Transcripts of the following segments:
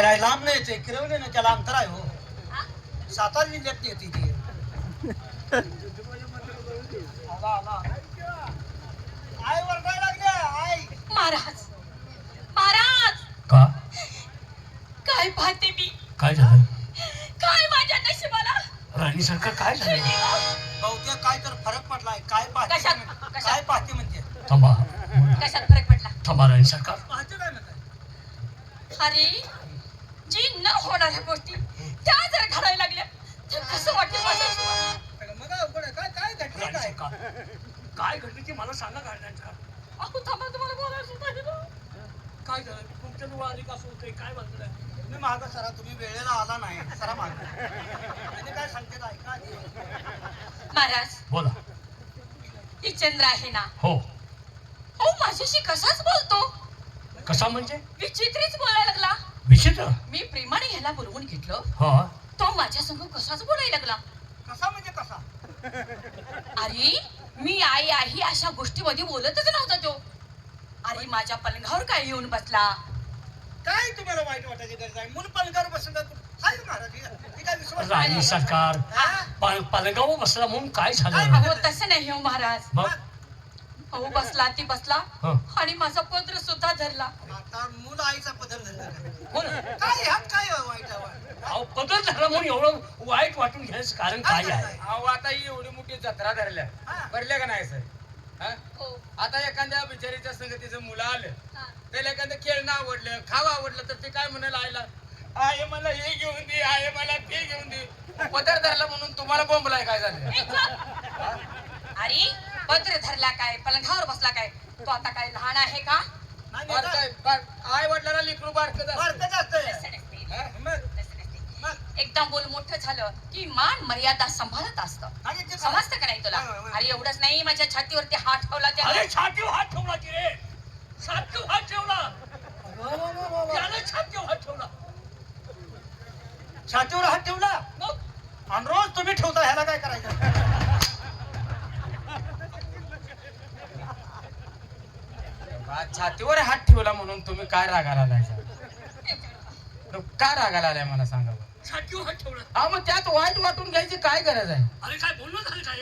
नाही लांब नाही येते किरवले ना त्याला अंतर आहे हो. सातारा जिल्ह्यात येते ती. आई वरडायला लागल्या आई. महाराज महाराज का काय पाहते मी? काय झालं काय माझ्या नशिबाला? राणी सरकार काय झालं? बहुतेक काय तर फरक पडलाय. काय पाहते कशात? काय पाहते म्हणते. थांबा कशात फरक पडला? थांबा राणी सरकार. पाहते काय म्हणताय? अरे जी न होणाऱ्या गोष्टी त्या जर घडायला लागल्या तर कसं वाटेल माझ्या जीवाला? मग अवघड आहे. काय काय घडलं राणी काय? सरकार काय घडलं ते मला सांगा काय राणी सरकार. अहो थांबा तुम्हाला बोलायचं पाहिजे. काय झालं तुमच्या जवळ आली का होतंय काय म्हणलं? तुम्ही मागं सरा. तुम्ही वेळेला आला नाही सरा मागं. आणि काय सांगते ऐका आधी. महाराज बोला. ही चंद्र आहे ना, हो हो माझ्याशी कसाच बोलतो. कसा म्हणजे? विचित्रीच बोलायला लागला. विचित्र? मी प्रेमाने ह्याला बोलवून घेतलं, हा तो माझ्या संग कसाच बोलायला लागला. कसा म्हणजे कसा? अरे मी आई आहे अशा गोष्टीमध्ये बोलतच नव्हता तो. अरे माझ्या पलंगावर काय येऊन बसला. काय तुम्हाला वाईट वाटायची गरज आहे? मूल पलंगावर बसून हाय महाराज. ती काय विश्वास राणी नाही. सरकार हा? पलंगावर बसला म्हणून काय झालं? अहो तसं नाही हो महाराज. मग अहो बसला ती बसला हं. आणि माझा पत्र सुद्धा धरला. आता मूल आईचा पदर धरला काय? बोला. काय ह्यात काय वाईट आहे? अहो बदल झाला म्हणून एवढं वाईट वाटून घ्यायचं कारण काय आहे? अहो आता ही एवढी मोठी जत्रा धरल्या हा. भरल्या का नाही सर? हो आता एखाद्या बिचारीच्या संगतीचं मुलं आलं हा. त्याला एखादं खेळणं आवडलं खावं आवडलं तर ते काय म्हणाल आईला, आहे मला हे घेऊन दे, आहे मला ते घेऊन दे. पदर धरला म्हणून तुम्हाला बोंबलाय काय झालं? अरे पत्र धरला काय, पलंगावर बसला काय, तो आता काय लहान आहे का? नाही, बार नाही, काय आई वडिलांना लेकरू बारकं झालं. बारकंच असतंय. तसं नसते. हा? मग तसं नसते. मग एकदम बोल मोठं झालं की मान मर्यादा सांभाळत असतं. आणि ते समजतं का नाही तुला? अरे एवढंच नाही, माझ्या छातीवरती हात ठेवला अरे त्याने. छातीवर हात ठेवला की रे. छातीवर हात ठेवला. त्याने छातीवर हात ठेवला. छातीवर हात ठेवला मग आणि रोज तुम्ही ठेवता. ह्याला काय करायचं? छातीवर हात ठेवला म्हणून तुम्ही काय रागाला आलाय? काय रागाला आलाय मला सांगा बरं. छातीवर हात ठेवला. हा मग त्यात वाईट वाटून घ्यायची काय गरज आहे? अरे काय बोलणं झालं काय?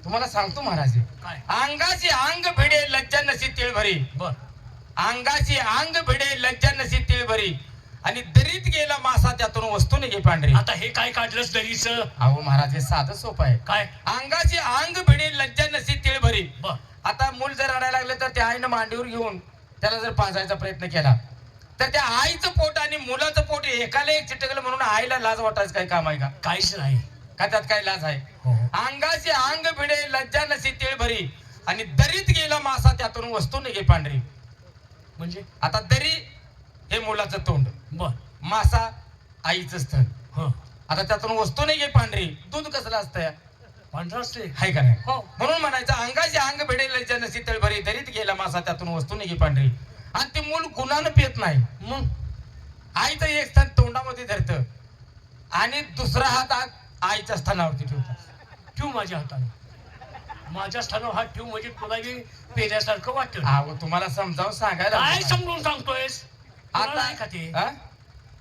तुम्हाला सांगतो महाराज, काय? अंगाची अंग भिडे लज्जा नसी तिळ भरी. बर अंगाची अंग भिडे लज्जा नसी तिळ भरी आणि दरीत गेला मासा त्यातून वस्तू निघे पांढरी. आता हे काय काढलंस दरीच? अहो महाराज हे साधं सोपं आहे. काय? अंगाची अंग भिडे लज्जा नसी तिळ भरी. बर आता मूल जर रडायला लागलं तर त्या आईनं मांडीवर घेऊन त्याला जर पाजायचा प्रयत्न केला तर त्या आईचं पोट आणि मुलाचं पोट एकाला एक चिटकलं म्हणून आईला लाज वाटायचं काय काम आहे का? काहीच नाही. का त्यात काय लाज आहे? हो. अंगाचे अंग भिडे लज्जा नसी तिळ भरी आणि दरीत गेला मासा त्यातून वस्तू निघे पांढरी. म्हणजे आता दरी हे मुलाचं तोंड, बर मासा आईचं स्थळ. ह आता त्यातून वस्तू निघे पांढरी. दूध कसलं असतं? पांढरा असते. हाय का नाही? हो. म्हणून म्हणायचं अंगाचे अंग भिडे लज्जा नसी तिळ भरी दरीत गेला मासा त्यातून वस्तू निघे पांढरी. आणि ते मूल गुणानं पित नाही. मग आईचं एक स्थान तोंडामध्ये धरतं आणि दुसरा हात आईच्या स्थानावरती ठेवतात. ठेव माझ्या हाताने. माझ्या स्थानावर हात ठेव म्हणजे तुला बी पेल्यासारखं वाटतं. अहो तुम्हाला समजावून सांगायला काय हवं. समजून सांगतोयस? आता आता का ते? हा?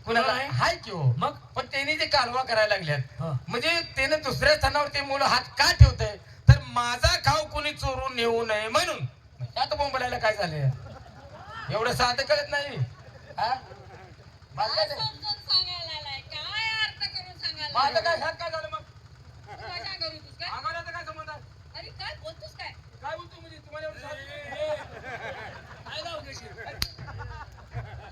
कुणाला आहे? हाय की हो. मग? पण त्यांनी जे कालवा करायला लागल्यात हा. म्हणजे त्याने दुसऱ्या स्थानावर ते मुलं हात का ठेवतंय तर माझा खाऊ कोणी चोरून नेऊ नये म्हणून. त्यात बोंबलायला काय झालंय? एवढं साधं कळत नाही. हा? मला काय नाही. समजून सांगायला आलाय. काय अर्थ करून सांगायला माझं आलाय? काय ह्यात काय झालं मग? माझ्या अंगावर येतोस काय? आम्हाला तर काय संबंध आहे? अरे काय बोलतोस काय? काय बोलतो म्हणजे तुम्हाला एवढं काय लाव देशील?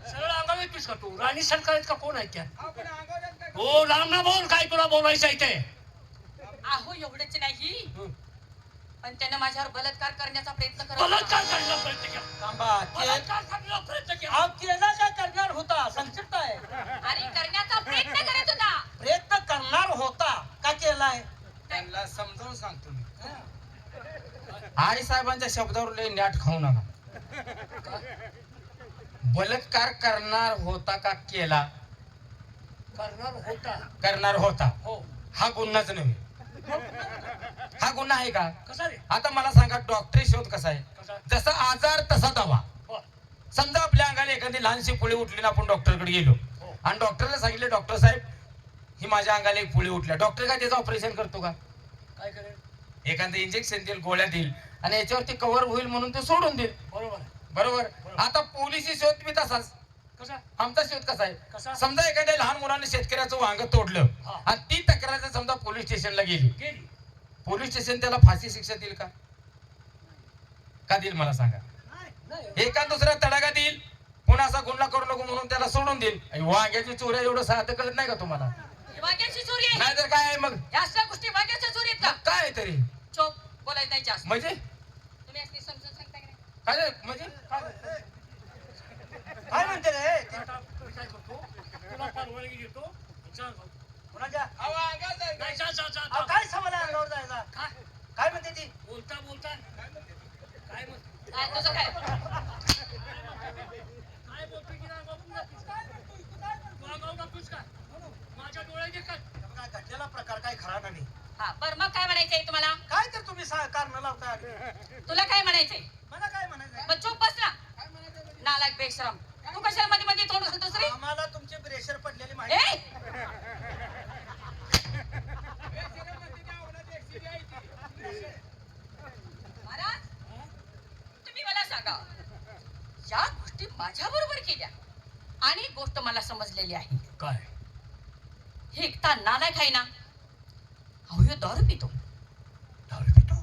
सरळ अंगावर येतोस का तू? राणी सरकार आहेत का कोण आहेत त्या? आपण अंगावर येत काय? हो लांब ना बोल. काय तुला बोलायचं आहे ते? अहो एवढंच नाही, हं. पण त्यानं माझ्यावर बलात्कार करण्याचा प्रयत्न करत बलात्कार होता. करण्याचा प्रयत्न केला. थांबा. बलात्कार करण्याचा प्रयत्न केला. अहो, केला काय करणार होता? संक्षिप्त आहे. अरे करण्याचा प्रयत्न करत होता. प्रयत्न करणार होता का केलाय? त्यांना समजावून सांगतो मी. आई साहेबांच्या शब्दावर लय न्याट खाऊ नका. बलात्कार करणार होता का केला? करणार होता. करणार होता. हो. हा गुन्हाच नव्हे. हा गुन्हा आहे का? कसा रे? आता मला सांगा डॉक्टरी शोध कसा आहे? कसा? जसा आजार तसा दवा. हो. समजा आपल्या अंगाने एखादी लहानशी पुळी उठली ना आपण डॉक्टरकडे गेलो आणि डॉक्टरला सांगितले, डॉक्टर साहेब ही माझ्या अंगाला एक पुळी उठल्या. डॉक्टर काय त्याचं ऑपरेशन करतो का? काय करेल? एखादं इंजेक्शन देईल, गोळ्या देईल आणि याच्यावरती कव्हर होईल म्हणून ते सोडून देईल. बरोबर आहे. बरोबर. आता पोलिसी शोध बी तसाच. कसा? आमचा शोध कसा आहे? कसा? समजा एखाद्या लहान मुलाने शेतकऱ्याचं वांग तोडलं हा. आणि ती तक्रार जर समजा पोलीस स्टेशनला गेली, गेली. पोलीस स्टेशन त्याला फाशी शिक्षा देईल का? का देईल मला सांगा? नाही. एका दुसरा तडागा देईल, पुन्हा असा गुन्हा करू नको म्हणून त्याला सोडून देईल. आणि वांग्याची चोऱ्या एवढं साधं कळत नाही का तुम्हाला? वाग्याची चोरी आहे. नाहीतर काय आहे मग? या असल्या गोष्टी वाग्याच्या चोरी आहेत का? मग काय आहे तरी? चोप बोलायचं नाही जास्त. म्हणजे तुम्ही असली समजून सांगता की नाही? काय आहे? म्हणजे काय म्हणते रे आता मी काय करतो, तुला परवानगी देतो. जा जाऊ. कुणाच्या अहो, अंगात आहे. नाही, जा जा जा अहो, जा. काय सवाल आहे अंगावर जायला? काय काय म्हणते ती? बोलता बोलता काय म्हणते? काय तुझं काय? काय बोलतो की नाही बघून जातीस का? तू आगाऊ नकोस का? माझ्या डोळ्यात देखत. काय घडलेला प्रकार काय खरा नाही. हा बरं मग काय म्हणायचंय तुम्हाला? काय तर तुम्ही कारण लावता? तुला काय म्हणायचंय? मला काय म्हणायचं? मग चुप बस ना. नालायक बेशरम. तू कशाला मध्ये मध्ये तोंड घालतोस रे? आम्हाला तुमचे प्रेशर पडलेली ए माहिती. महाराज तुम्ही मला सांगा, या गोष्टी माझ्या बरोबर केल्या आणि एक गोष्ट मला समजलेली आहे. काय? हे एकटा नालायक आहे ना, अहो ह्यो दारू पितो, दारू पितो?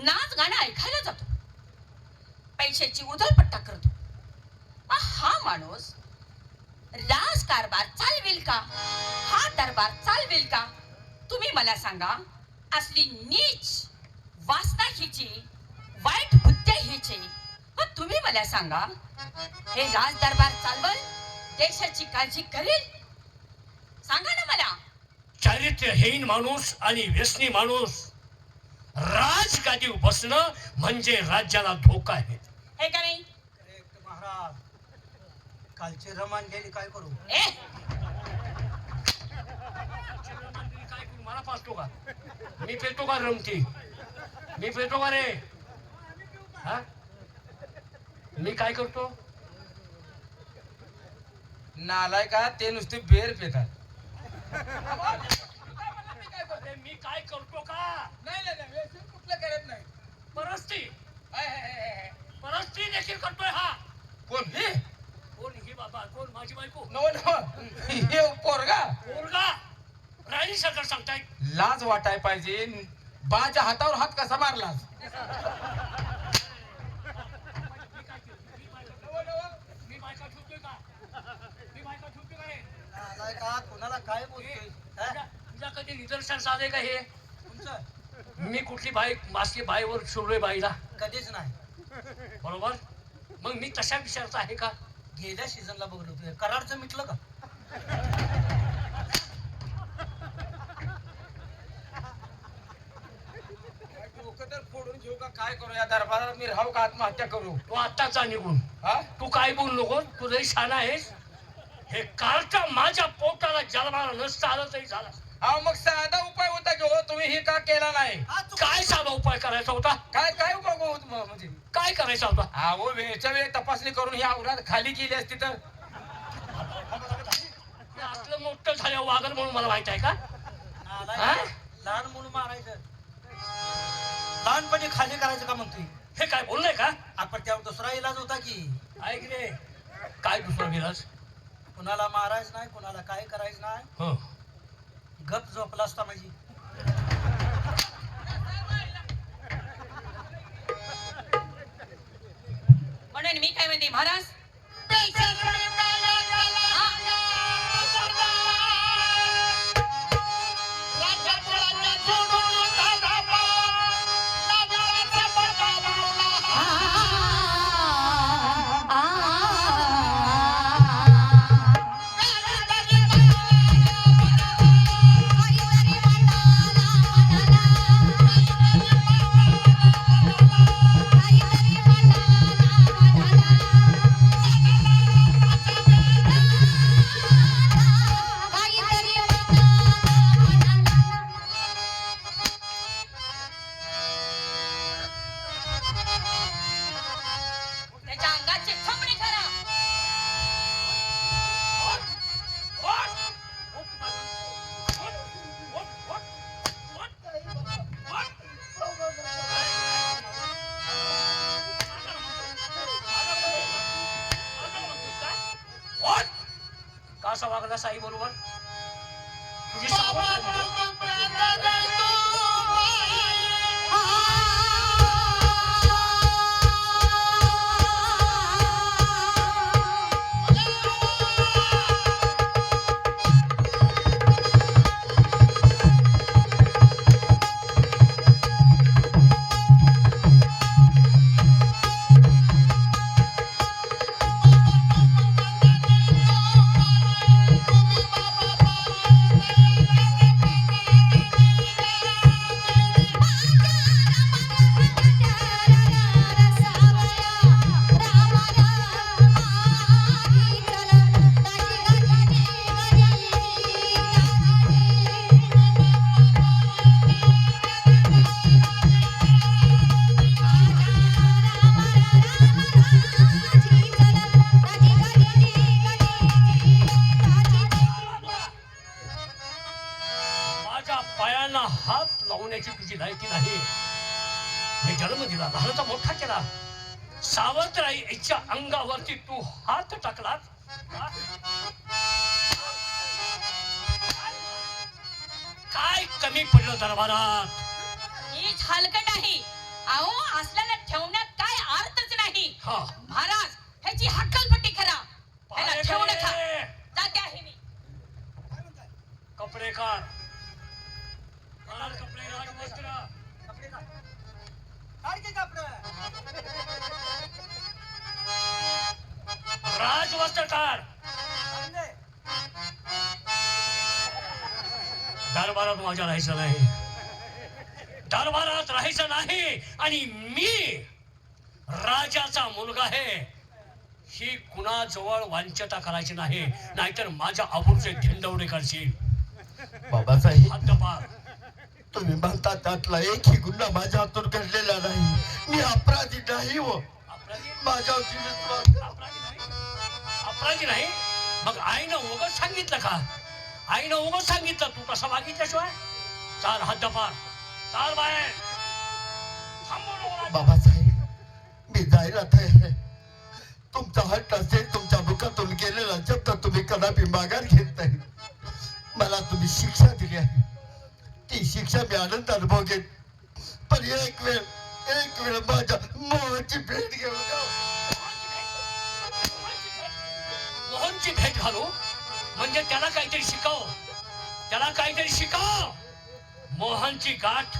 नाच गाणं ऐकायला जातो, पैशाची उधळपट्टा करतो. मग हा माणूस राजकारभार चालवेल का? हा दरबार चालवेल का? तुम्ही मला सांगा. असली नीच वासना हिची, वाईट बुद्धी हिची, मग तुम्ही मला सांगा, हे राज दरबार चालवल, देशाची काळजी करेल? सांगा ना मला. चारित्र्यहीन माणूस आणि व्यसनी माणूस राजगादीवर बसणं म्हणजे राज्याला धोका आहे. हे का नाही? करेक्ट महाराज. कालची रमान गेली, काय करू? ए काय करू? मला पाचतो का? मी पेतो का रमती? मी पेतो का रे? हा? मी काय करतो? नालाय का ते नुसते बेर पितात. अरे मी काय करतो का? नाही कुठलं करत नाही. परस्ती परस्ती देखील करतोय हा. कोण हे? कोण ही बाबा? कोण? माझी बायको? नो नो, हे पोरगा. पोरगा? राणी सरकार सांगताय. लाज वाटाय पाहिजे. बाच्या हातावर हात कसा मारलास? मी बायका ठेवतोय का? मी बायका ठेवतोय का रे? आलाय का? कोणाला काय बोलतोय? हा? तुझ्या कधी निदर्शनास आले का हे? तुमचं मी कुठली बाई मासली बाईवर शिवलोय बाईला? कधीच नाही. बरोबर. मग मी तशा विचारता आहे का? गेल्या सीझनला बघलो होतो. करारचं मिटलं का? डोकं तर फोडून घेऊ का? काय करू? या दरबारात मी राहू का आत्महत्या करू? तू आत्ताचा निघून. हा? तू काय बोल नको. तू लई शाना आहेस. हे कालच्या माझ्या पोटाला जन्माला नसता आलं तरी झालं. अहो मग साधा उपाय होता की हो, तुम्ही हे का केला नाही? हा, तू काय साधा उपाय करायचा होता? काय काय उपाय होत म्हणजे? काय करायचा होता? अहो वेळच्या वेळ तपासणी करून ही औलाद खाली केली असती तर. मी असलं मोठं झालं वागल म्हणून मला माहित आहे का? आलाय हा? का? लहान म्हणून मारायचं, लहानपणी खाली करायचं का म्हणतोय? हे काय बोललंय का? आपण त्यावर दुसरा इलाज होता की, ऐक रे. काय दुसरं विलास? कुणाला मारायचं नाही, कुणाला काय करायचं नाही, हो. गप झोपला असता माझी. म्हणून मी काय म्हणते महाराज, का साई बरोबर तुझी सावत्र पायांना हात लावण्याची तुझी लायकी नाही. मी जन्म दिला, लहानाचा मोठा केला, सावत्राईच्या अंगावरती तू हात टाकलास. काय कमी पडलं दरबारात? हीच हलकट आहे. अहो असल्याला ठेवण्यात काय अर्थच नाही. हा महाराज ह्याची हक्कलपट्टी करा. ह्याला ठेवू नका. जाते आहे मी. काय म्हणताय? कपडे काढ. कपडे राजवस्त्र कपडे काढ. काढ की कपडे. राजवस्त्र काढ. काढून दे. दरबारात माझ्या राहायचं नाही. दरबारात राहायचं नाही. आणि मी राजाचा मुलगा आहे. ही कुणाजवळ वांछता करायची नाही, नाहीतर माझ्या आबूचे धिंडवडे करशील. बाबासाहेब, हद्दपार. तुम्ही म्हणता त्यातला एकही गुन्हा माझ्या हातून घडलेला नाही. मी अपराधी नाही हो. अपराधी माझ्यावरती विश्वास अपराधी नाही. अपराधी नाही. मग आईनं उगाच सांगितलं का? आईनं उगाच सांगितलं तू कसं मागितल्याशिवाय? चाल हद्दपार, चाल बाहेर. थांबू नको. बाबासाहेब, मी जायला तयार आहे. तुमचा हट्ट असेल, तुमच्या मुखातून गेलेला शब्द तुम्ही कदापि माघार घेत नाही. मला तुम्ही शिक्षा दिली आहे, ती शिक्षा मी आनंदाने भोगेन. पण एक वेळ माझ्या मोहाची भेट घेऊन जा. मोहनची भेट घालू म्हणजे त्याला काहीतरी शिकव. त्याला काहीतरी शिकव. मोहनची गाठ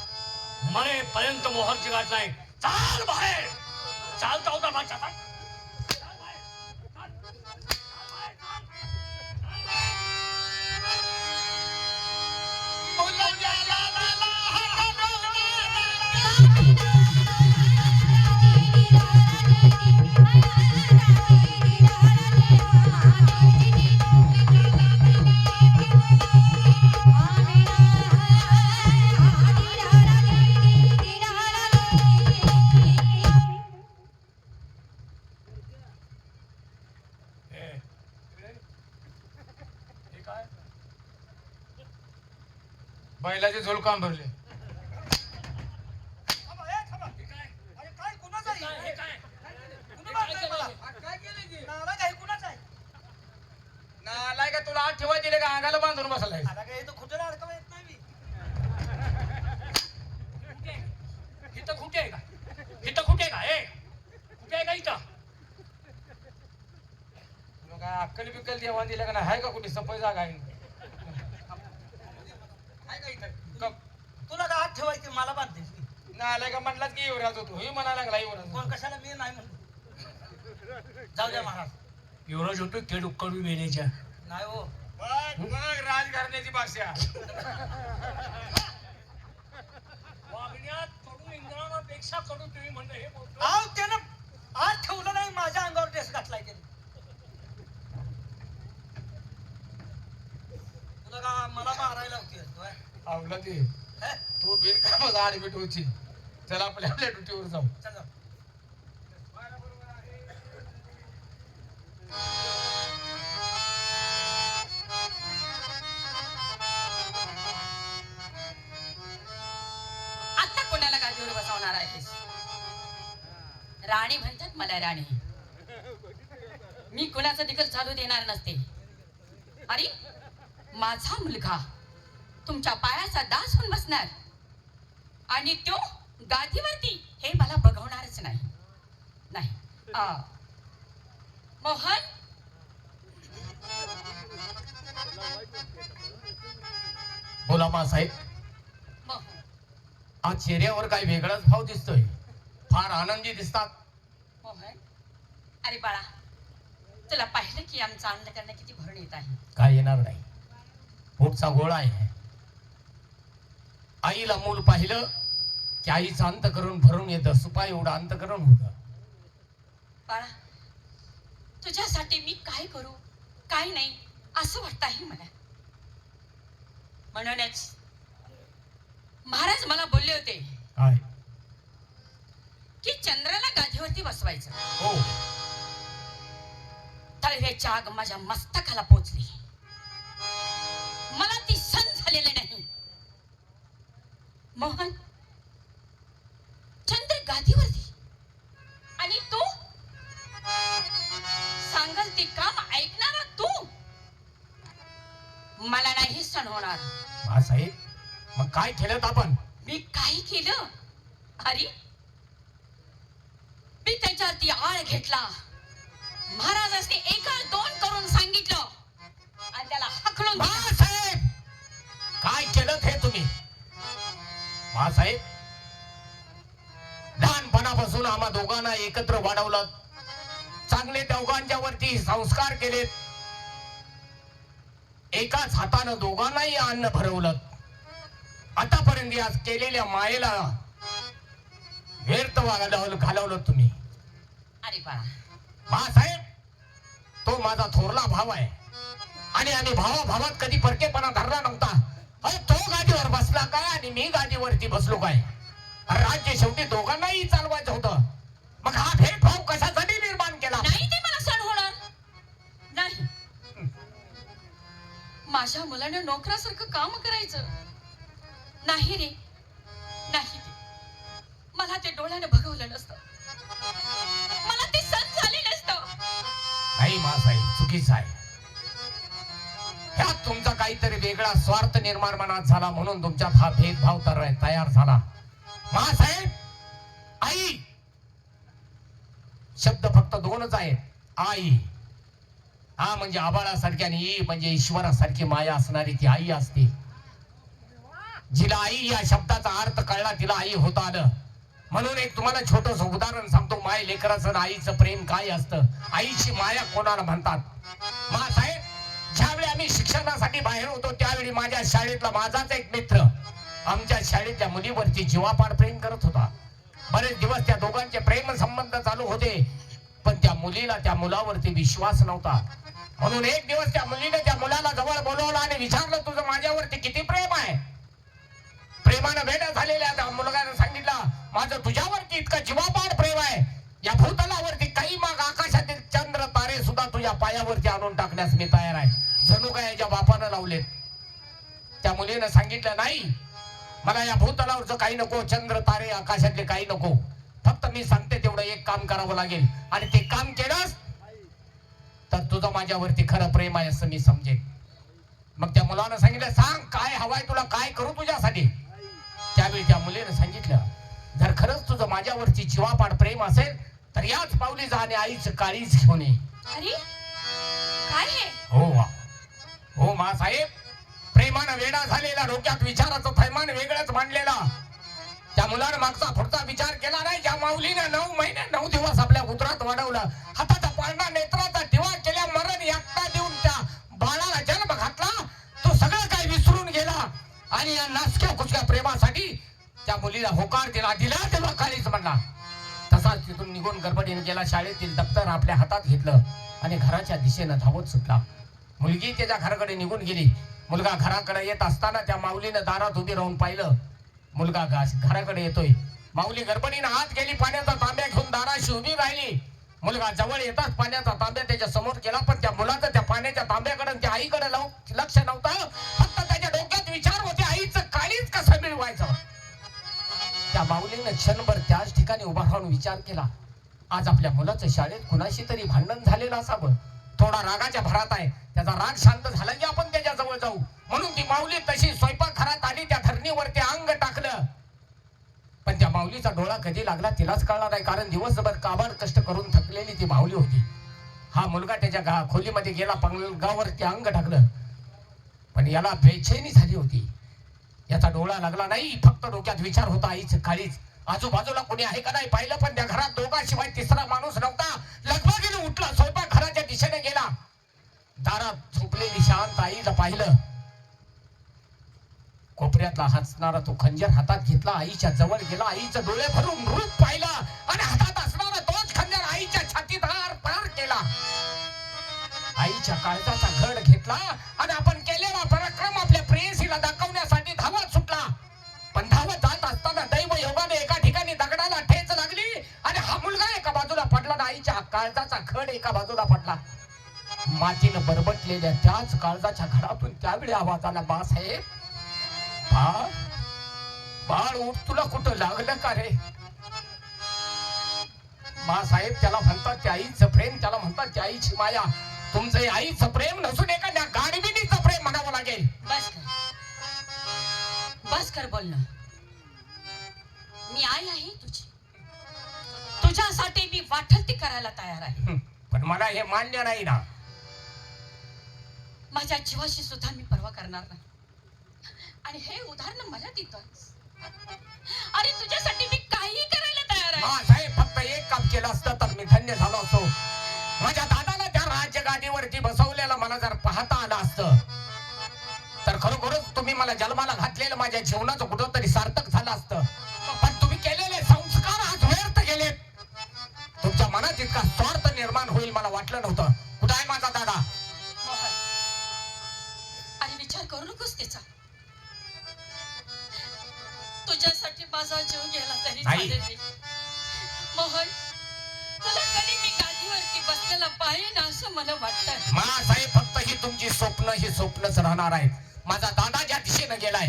मरेपर्यंत मोहनची गाठ नाही. चाल बाहेर. चालता होता माझ्या बैलाचे झोल काम भरले. थांबा, ए, थांबा. अरे काय कुणाचं आहे? कुणी मारतंय मला? नाला काय कुणाचं आहे? नालाय का तुला आत ठेवाय दिले का? अंगाला बांधून बसलाय. आता काय इथं खुटेला अडकवा येत नाही मी. इथं कुठे आहे का? इथं कुठे आहे का? ए कुठे आहे का इथं? तुला काय अक्कल बिक्कल देवा दिल्या का नाही? हाय का कुठे सफाई जागा आहे? हाय का इथं? कप. तुला का हात ठेवायचे मला बांधतेस मी. नालाय का म्हणलाच की युवराज होतो. हे म्हणायला लागला युवराज. कोण कशाला मी नाही म्हणतो. जाऊ द्या महाराज. युवराज होतो केड उकडू वेण्याच्या. नाही हो. बघ राजघराण्याची भाषा. वागण्यात कडू इंद्राणापेक्षा कडू तुम्ही म्हणलं हे बोलतो. आव त्यानं हात ठेवलं नाही, माझ्या अंगावर ड्रेस घातलाय त्याने. तुला का मला मारायला होती? आवला ते हे? तू बिनकामात आडबीट होची. चला आपल्या आपल्या ड्युटीवर जाऊ. चल जाऊ. आता कोणाला गादीवर बसवणार आहेस? राणी म्हणतात मला राणी. मी कुणाचं देखील चालू देणार नसते. अरे माझा मुलगा तुमच्या पायाचा दास होऊन बसणार आणि तो गादीवरती, हे मला बघवणारच नाही. नाही मोहन, बोला मासाहेब. मोहन आज चेहऱ्यावर काय वेगळाच भाव दिसतोय. फार आनंदी दिसतात. मोहन, अरे बाळा, तुला पाहिलं की आमचं अन्न करणं किती भरून येत आहे. काय येणार नाही. पोटचा गोळा आहे. आईला मूल पाहिलं की आईचं अंतकरण भरून येतं. सुपा एवढं अंतकरण होतं. बाळा, तुझ्यासाठी मी काय करू काय नाही असं वाटत आहे मला. म्हणूनच महाराज मला बोलले होते काय? की चंद्राला गादीवरती बसवायचं. हो. तळव्याची आग माझ्या मस्तकाला पोचली. मला ती सहन झालेली नाही. मोहन, चंद्र गादीवरती आणि तू सांगल ते काम ऐकणारा तू. मला नाही सहन होणार. मासाहेब, मग काय केलं आपण? मी काय केलं? अरे मी त्याच्यावरती आळ घेतला. महाराजांनी एका दोन करून सांगितलं आणि त्याला हकलून दिलं. मासाहेब, काय केलं हे तुम्ही? मासाहेब, लहानपणापासून आम्हा दोघांना एकत्र वाढवलं. चांगले दोघांच्या वरती संस्कार केलेत. एकाच हातानं दोघांनाही अन्न भरवलं. आतापर्यंत आज केलेल्या मायेला व्यर्थ घालवलं तुम्ही. अरे बाळा, मासाहेब, तो माझा थोरला भाव आहे आणि आम्ही भावाभावात कधी परकेपणा धरला नव्हता. अरे तो गादीवर बसला काय आणि मी गादीवरती बसलो काय? राज्य शेवटी दोघांनाही चालवायचं होतं. मग हा भेदभाव कशासाठी निर्माण केला? नाही, ते मला सहन होणार नाही. माझ्या मुलानं नोकरासारखं काम करायचं नाही रे, नाही. मला ते डोळ्याने बघवलं नसतं. मला ते सहन झाले नसतं. नाही मासाहेब, चुकीचं आहे. ह्यात तुमचा काहीतरी वेगळा स्वार्थ निर्माण मनात झाला म्हणून तुमच्यात हा भेदभाव तयार झाला. मासाहेब, आई शब्द फक्त दोनच आहेत. आई, आ म्हणजे आबाळासारखी आणि ई म्हणजे ईश्वरासारखी माया असणारी ती आई असते. जिला आई या शब्दाचा अर्थ कळला तिला आई होता आलं. म्हणून एक तुम्हाला छोटस उदाहरण सांगतो. माय लेकराचं आईचं प्रेम काय असतं, आईची माया कोणाला म्हणतात. मासाहेब, ज्यावेळी आम्ही शिक्षणासाठी बाहेर होतो त्यावेळी माझ्या शाळेतला माझाच एक मित्र आमच्या शाळेतल्या मुलीवरती जीवापाड प्रेम करत होता. बरेच दिवस त्या दोघांचे प्रेम संबंध चालू होते, पण त्या मुलीला त्या मुलावरती विश्वास नव्हता. म्हणून एक दिवस त्या मुलीने त्या मुलाला जवळ बोलवलं आणि विचारलं, तुझं माझ्यावरती किती प्रेम आहे? प्रेमानं भेट झालेल्या त्या मुलगाने सांगितलं, माझं तुझ्यावरती इतकं जीवापाड प्रेम आहे, या भूतलावरती काही माग आकाशातील चंद्र तारे सुद्धा तुझ्या पायावरती आणून टाकण्यास मी तयार आहे. जणू काय याच्या बापानं लावलेत. त्या मुलीनं सांगितलं, नाही, मला या भूतलावरचं काही नको, चंद्र तारे आकाशातले काही नको. फक्त मी सांगते तेवढं एक काम करावं लागेल आणि ते काम केलंस तर तुझं माझ्यावरती खरं प्रेम आहे असं मी समजेन. मग त्या मुलानं सांगितलं, सांग काय हवाय तुला, काय करू तुझ्यासाठी? त्यावेळी त्या मुलीनं सांगितलं, जर खरंच तुझं माझ्यावरती जीवापाड प्रेम असेल तर याच पावली जा आणि आईचं काळीच घेऊन ये. अरे काय हे? हो मासाहेब, प्रेमानं वेडा झालेला, डोक्यात विचाराचं थैमान वेगळंच मांडलेला. त्या मुलानं मागचा पुढचा विचार केला नाही. ज्या माऊलीनं 9 महिने 9 दिवस आपल्या उदरात वाढवलं, हाताचा पाळणा नेत्राचा दिवा केल्या, मरण एकटा देऊन त्या बाळाला जन्म घातला, तो सगळं काय विसरून गेला आणि या नासक्या कुचक्या प्रेमासाठी त्या मुलीला होकार दिला तेव्हा काळीच म्हणला. तसाच तिथून निघून गडबडीने गेला. शाळेतील दप्तर आपल्या हातात घेतलं आणि घराच्या दिशेनं धावत सुटला. मुलगी त्याच्या घराकडे निघून गेली. मुलगा घराकडे येत असताना त्या माऊलीनं दारात उभी राहून पाहिलं. मुलगा घराकडे येतोय. माऊली गडबडीनं आत गेली, पाण्याचा तांब्या घेऊन दाराशी उभी राहिली. मुलगा जवळ येताच पाण्याचा तांब्या त्याच्या समोर केला, पण त्या मुलाचं त्या पाण्याच्या तांब्याकडे त्या आईकडे लक्ष नव्हतं. फक्त त्याच्या डोक्यात विचार होते, आईचं काळीच कसं मिळवायचं. त्या माऊलीनं क्षणभर त्याच ठिकाणी उभा राहून विचार केला, आज आपल्या मुलाचं शाळेत कुणाशी तरी भांडण झालेलं असावं. थोडा रागाच्या भरात आहे. त्याचा राग शांत झाला की आपण त्याच्या जवळ जाऊ. म्हणून ती माऊली तशी स्वयंपाकघरात आली, त्या धरणीवरती अंग टाकलं. पण त्या माऊलीचा डोळा कधी लागला तिलाच कळला नाही, कारण दिवसभर काबाड कष्ट करून थकलेली ती माऊली होती. हा मुलगा त्याच्या खोलीमध्ये गेला, पंगावरती अंग टाकलं, पण याला बेचैनी झाली होती. याचा डोळा लागला नाही, फक्त डोक्यात विचार होता आईच काळीच. आजूबाजूला कोणी आहे का नाही पाहिलं, पण त्या घरात दोघांशिवाय तिसरा माणूस नव्हता. लगबगीने उठला, स्वयंपाक घराच्या दिशेने गेला. दारात झोपलेली शांत आईला पाहिलं. कोपऱ्यातला हसणारा तो खंजर हातात घेतला, आईच्या जवळ गेला, आईचं डोळे भरून रूप पाहिला आणि हातात असणारा तोच खंजर आईच्या छातीत आर पार केला. आईच्या काळजाचा घड घेतला आणि आपण केलेला पराक्रम आपल्या प्रेयसीला दाखवण्यासाठी धावत सुटला. पण धावत जात असताना दैव योगाने एका ठिकाणी दगडाला ठेच लागली आणि हा मुलगा एका बाजूला पडला आणि आईच्या काळजाचा घड एका बाजूला पडला. मातीनं बरबटलेल्या त्याच काळजाच्या घडातून त्यावेळी आवाज आला, बाळासाहेब, बाळ उठ, तुला कुठं लागलं का रे? बाळासाहेब त्याला म्हणतात त्या आईचं प्रेम, त्याला म्हणतात त्या आईची माया. तुमचं आईचं प्रेम नसून एखाद्या गाडविणीचं प्रेम म्हणावं लागेल. बस कर बोलणं. मी आई आहे तुझी, तुझ्यासाठी मी वाटेल ते करायला तयार आहे. पण मला हे मान्य नाही ना. माझ्या जीवाशी सुद्धा मी पर्वा करणार नाही. आणि हे उदाहरण मला देतोस आणि तुझ्यासाठी मी काही करायला तयार आहे. साहेब, फक्त एक काम केलं असतं तर मी धन्य झालो असतो. माझ्या दादाला त्या राज्य गादीवरती बसवलेलं मला जर पाहता आलं असतं तर खरोखरच तुम्ही मला जन्माला घातलेलं माझ्या जीवनाचं कुठं तरी सार्थक झालं असतं. पण तुम्ही केलेले संस्कार आज व्यर्थ गेलेत. तुमच्या मनात इतका स्वार्थ निर्माण होईल मला वाटलं नव्हतं. कुठं आहे माझा दादा? आणि विचार करू नकोस त्याचा. तुझ्यासाठी माझा जीव गेला तरी चालेल मोहन. तुला कधी मी गादीवरती बसलेला पाहिजे ना असं मला वाटतं. साहेब, फक्त ही तुमची स्वप्न ही स्वप्नच राहणार आहेत. माझा दादा ज्या दिशेनं गेलाय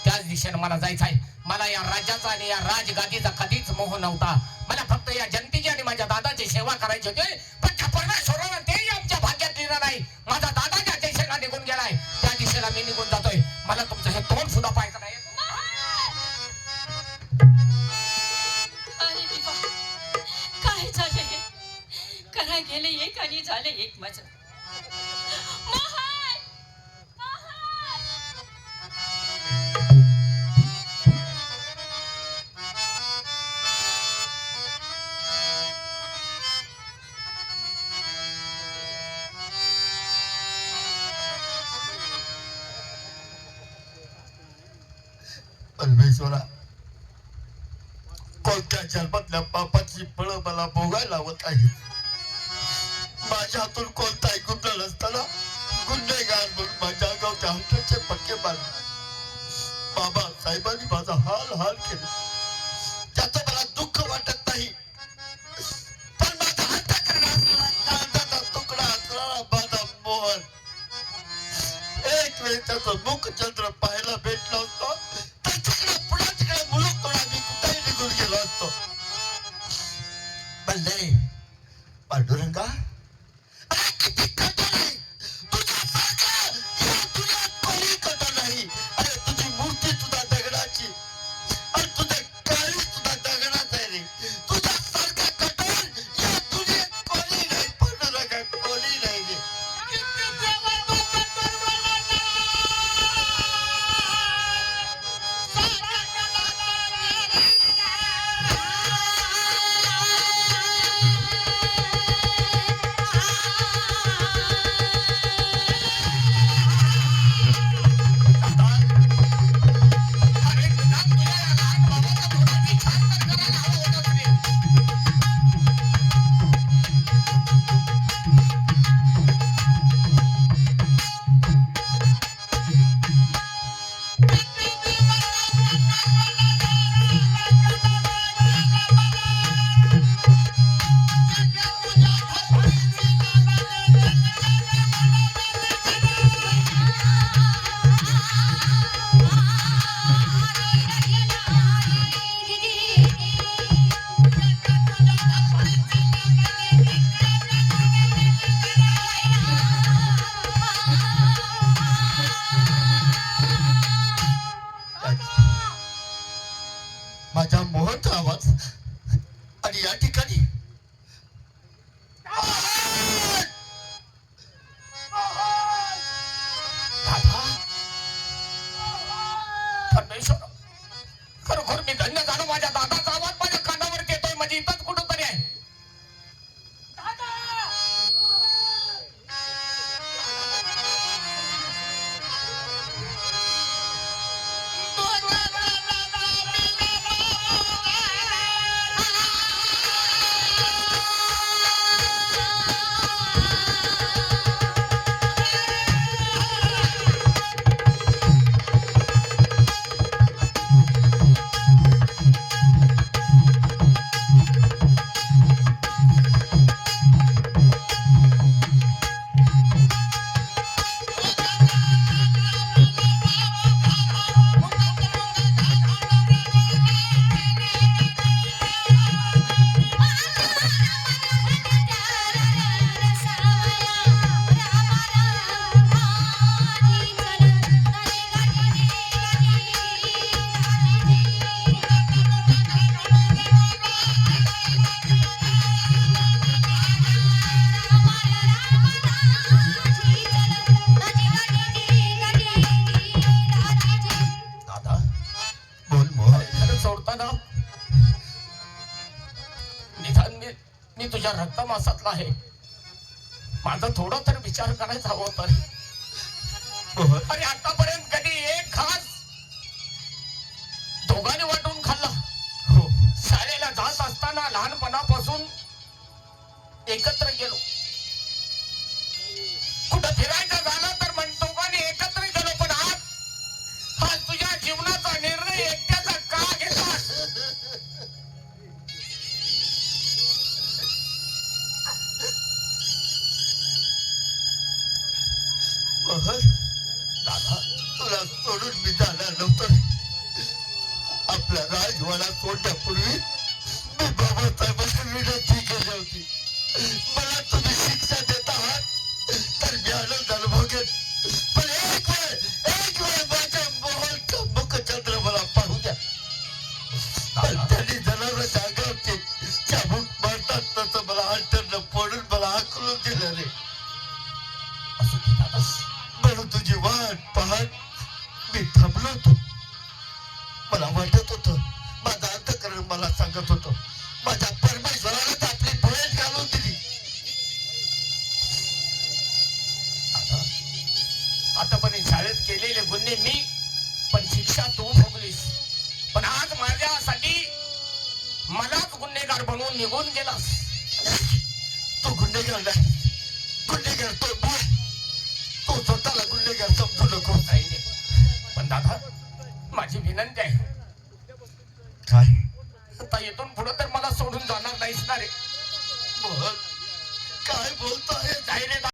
त्याच दिशेनं मला जायचं आहे. मला या राज्याचा आणि या राजगादीचा कधीच मोह नव्हता. मला फक्त या जनतेची आणि माझ्या दादाची सेवा करायची होती. पण त्या परमेश्वरानं तेही आमच्या भाग्यात लिहिलं नाही. माझा दादा ज्या दिशेला निघून गेलाय त्या दिशेला मी निघून जातोय. मला तुमचं हे तोंड सुद्धा पाहायचं नाही. काय झालं हे? करा गेले एक आणि झाले एक. माझं परमेश्वरा, कोणत्या जन्मातल्या पापाची फळं मला भोगायला लावत आहे. माझ्या हातून कोणताही गुन्हा नसताना गुन्हेगार म्हणून माझ्या गावच्या हक्काचे पक्के बांधले. बाबा साहेबांनी माझा हाल केला, त्याचं मला दुःख वाटत नाही. पण माझा हाताचा तुकडा असणारा माझा मोहन, एक वेळ त्याचं मुख चंद्र पाहायला भेटला होता तर तिकडे पुढे तिकडे मुलूक तोडा मी कुठेही निघून गेलो असतो. पण नाही पांडुरंगा, किती कठोर आहे तुझ्यासारखं या दुनियात कोणी कठोर नाही. अरे तुझी मूर्ती सुद्धा दगडाची आणि तुझे काळी सुद्धा दगडाच आहे रे. तुझ्यासारखं कठोर या दुनियात कोणी नाही पांडुरंगा, कोणी नाही रे. माझ्या मोहनचा आवाज आणि या ठिकाणी दादा परमेश्वर खरोखर मी धन्य झालो. माझ्या दादाचा आवाज माझ्या कानावर येतोय. म्हणजे इथंच कुठंतरी आहे. दादा बोल मोहन. खरं सोडताना निदान मी तुझ्या रक्तमासातला आहे. माझा थोडा तर विचार करायचा हवा तर. मोहन अरे आतापर्यंत कधी एक घास दोघांनी वाटून खाल्ला. हो शाळेला जात असताना लहानपणापासून एकत्र गेलो. कुठं फिरायचं झालं तर दोघांनी एकत्र गेलो. पण आज तुझ्या जीवनाचा निर्णय एकट्याचा का घेतलास? मोहन दादा तुला सोडून मी जाणार नव्हतं. आपल्या राजवाडा सोडण्यापूर्वी मी बाबासाहेबांना विनंती केली होती. मला तुम्ही शिक्षा देत आहात तर मी आनंदाने भोगेन. पण एक वेळ माझ्या मोहनचा मुखचंद्र मला पाहू द्या. पण त्यांनी जनावरांच्या अंगावरती चाबूक मारतात तसं मला अंतरनं पडून मला हाकलून दिलं रे. असू दे दादा. म्हणून तुझी वाट पाहत मी थांबलो होतो. मला वाटत होतं माझं अंतःकरण मला सांगत होतं माझ्या परमेश्वरानेच आपली भेट घालून दिली. आतापर्यंत शाळेत केलेले गुन्हे मी, पण शिक्षा तू भोगलीस. पण आज माझ्यासाठी मलाच गुन्हेगार बनवून निघून गेलास. तू गुन्हेगार नाही, गुन्हेगार तो मी. तू स्वतःला गुन्हेगार समजू नको. नाही रे. पण दादा माझी विनंती आहे. काय आता इथून पुढे तर मला सोडून जाणार नाहीस ना रे? मोहन काय बोलतोय? नाही रे.